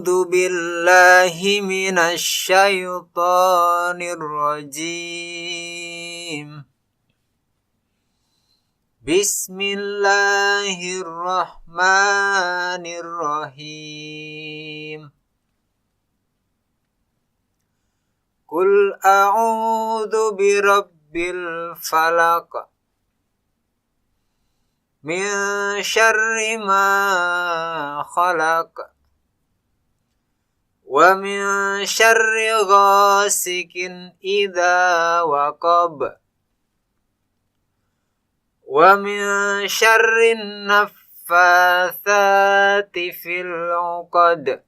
A'udzu billahi minasy syaithanir rajim. Bismillahirrahmanirrahim. Qul a'udzu birabbil falaq min syarri ma khalaq wa min syarri ghasikin idza waqab wa min syarri naffatsati fil 'uqad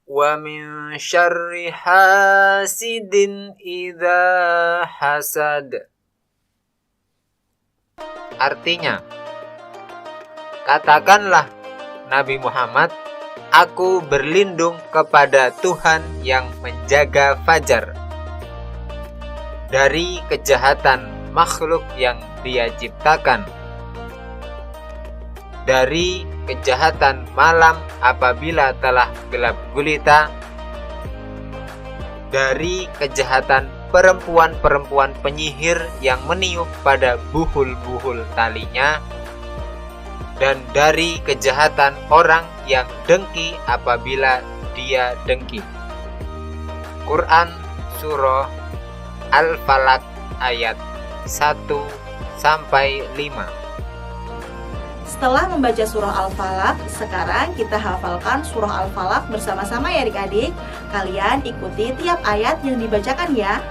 wa min syarri hasidin idza hasad. Artinya, katakanlah Nabi Muhammad, aku berlindung kepada Tuhan yang menjaga fajar, dari kejahatan makhluk yang Dia ciptakan, dari kejahatan malam apabila telah gelap gulita, dari kejahatan perempuan-perempuan penyihir yang meniup pada buhul-buhul talinya, dan dari kejahatan orang yang dengki apabila dia dengki. Quran Surah Al-Falaq ayat 1-5. Setelah membaca surah Al-Falaq, sekarang kita hafalkan surah Al-Falaq bersama-sama ya adik-adik. Kalian ikuti tiap ayat yang dibacakan ya.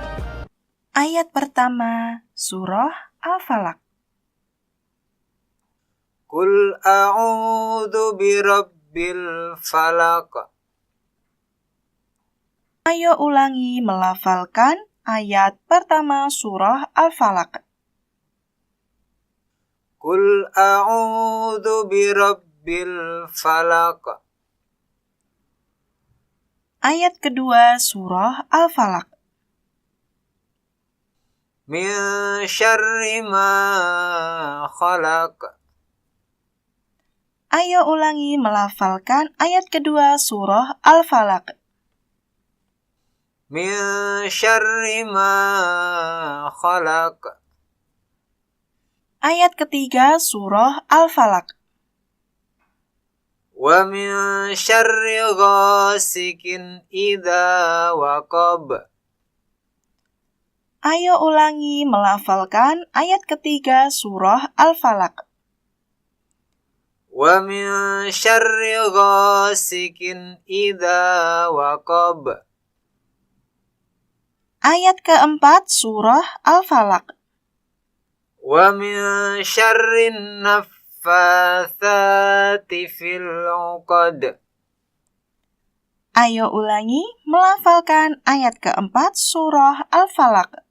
Ayat pertama, surah Al-Falaq. Qul a'udzu birabbil falaq. Ayo ulangi melafalkan ayat pertama surah Al-Falaq. Qul a'udzu birabbil falaq. Ayat kedua surah Al-Falaq. Min syarri ma khalaq. Ayo ulangi melafalkan ayat kedua surah Al-Falaq. Min syarri ma khalaq. Ayat ketiga surah Al-Falaq. Wa min syarri ghasikin idza waqab. Ayo ulangi melafalkan ayat ketiga surah Al-Falaq. Wa min syarri ghasikin idza waqab. Ayat keempat surah Al-Falaq. Wa min syarri naffatsati fil 'uqad. Ayo ulangi melafalkan ayat keempat surah Al-Falaq.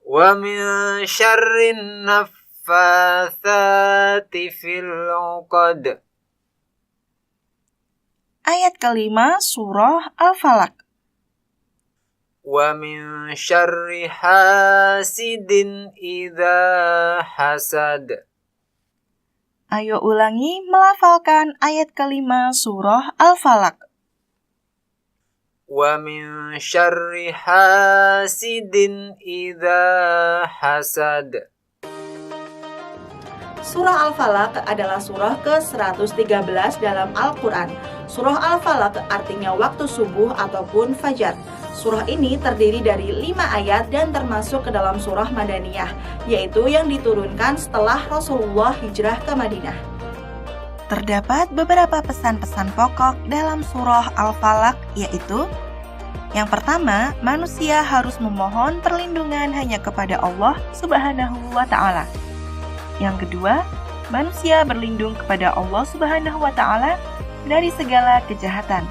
Wa min syarri naffatsati fil 'uqad. Ayat kelima surah Al-Falaq. Wa min syarri hasidin idza hasad. Ayo ulangi melafalkan ayat kelima surah Al-Falaq. Wa min syarri hasidin idza hasad. Surah Al-Falaq adalah surah ke-113 dalam Al-Quran. Surah Al-Falaq artinya waktu subuh ataupun fajar. Surah ini terdiri dari 5 ayat dan termasuk ke dalam surah Madaniyah, yaitu yang diturunkan setelah Rasulullah hijrah ke Madinah. Terdapat beberapa pesan-pesan pokok dalam surah Al-Falaq, yaitu yang pertama, manusia harus memohon perlindungan hanya kepada Allah Subhanahu wa Ta'ala. Yang kedua, manusia berlindung kepada Allah Subhanahu wa Ta'ala dari segala kejahatan.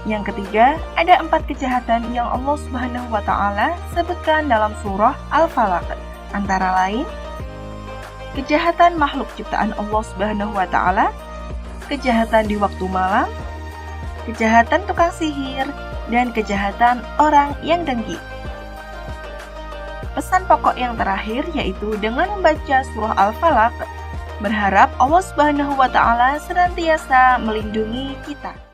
Yang ketiga, ada 4 kejahatan yang Allah Subhanahu wa Ta'ala sebutkan dalam surah Al-Falaq. Antara lain, kejahatan makhluk ciptaan Allah Subhanahu wa Ta'ala, kejahatan di waktu malam, kejahatan tukang sihir, dan kejahatan orang yang dengki. Pesan pokok yang terakhir yaitu dengan membaca surah Al-Falaq, Berharap Allah Subhanahu wa Ta'ala senantiasa melindungi kita.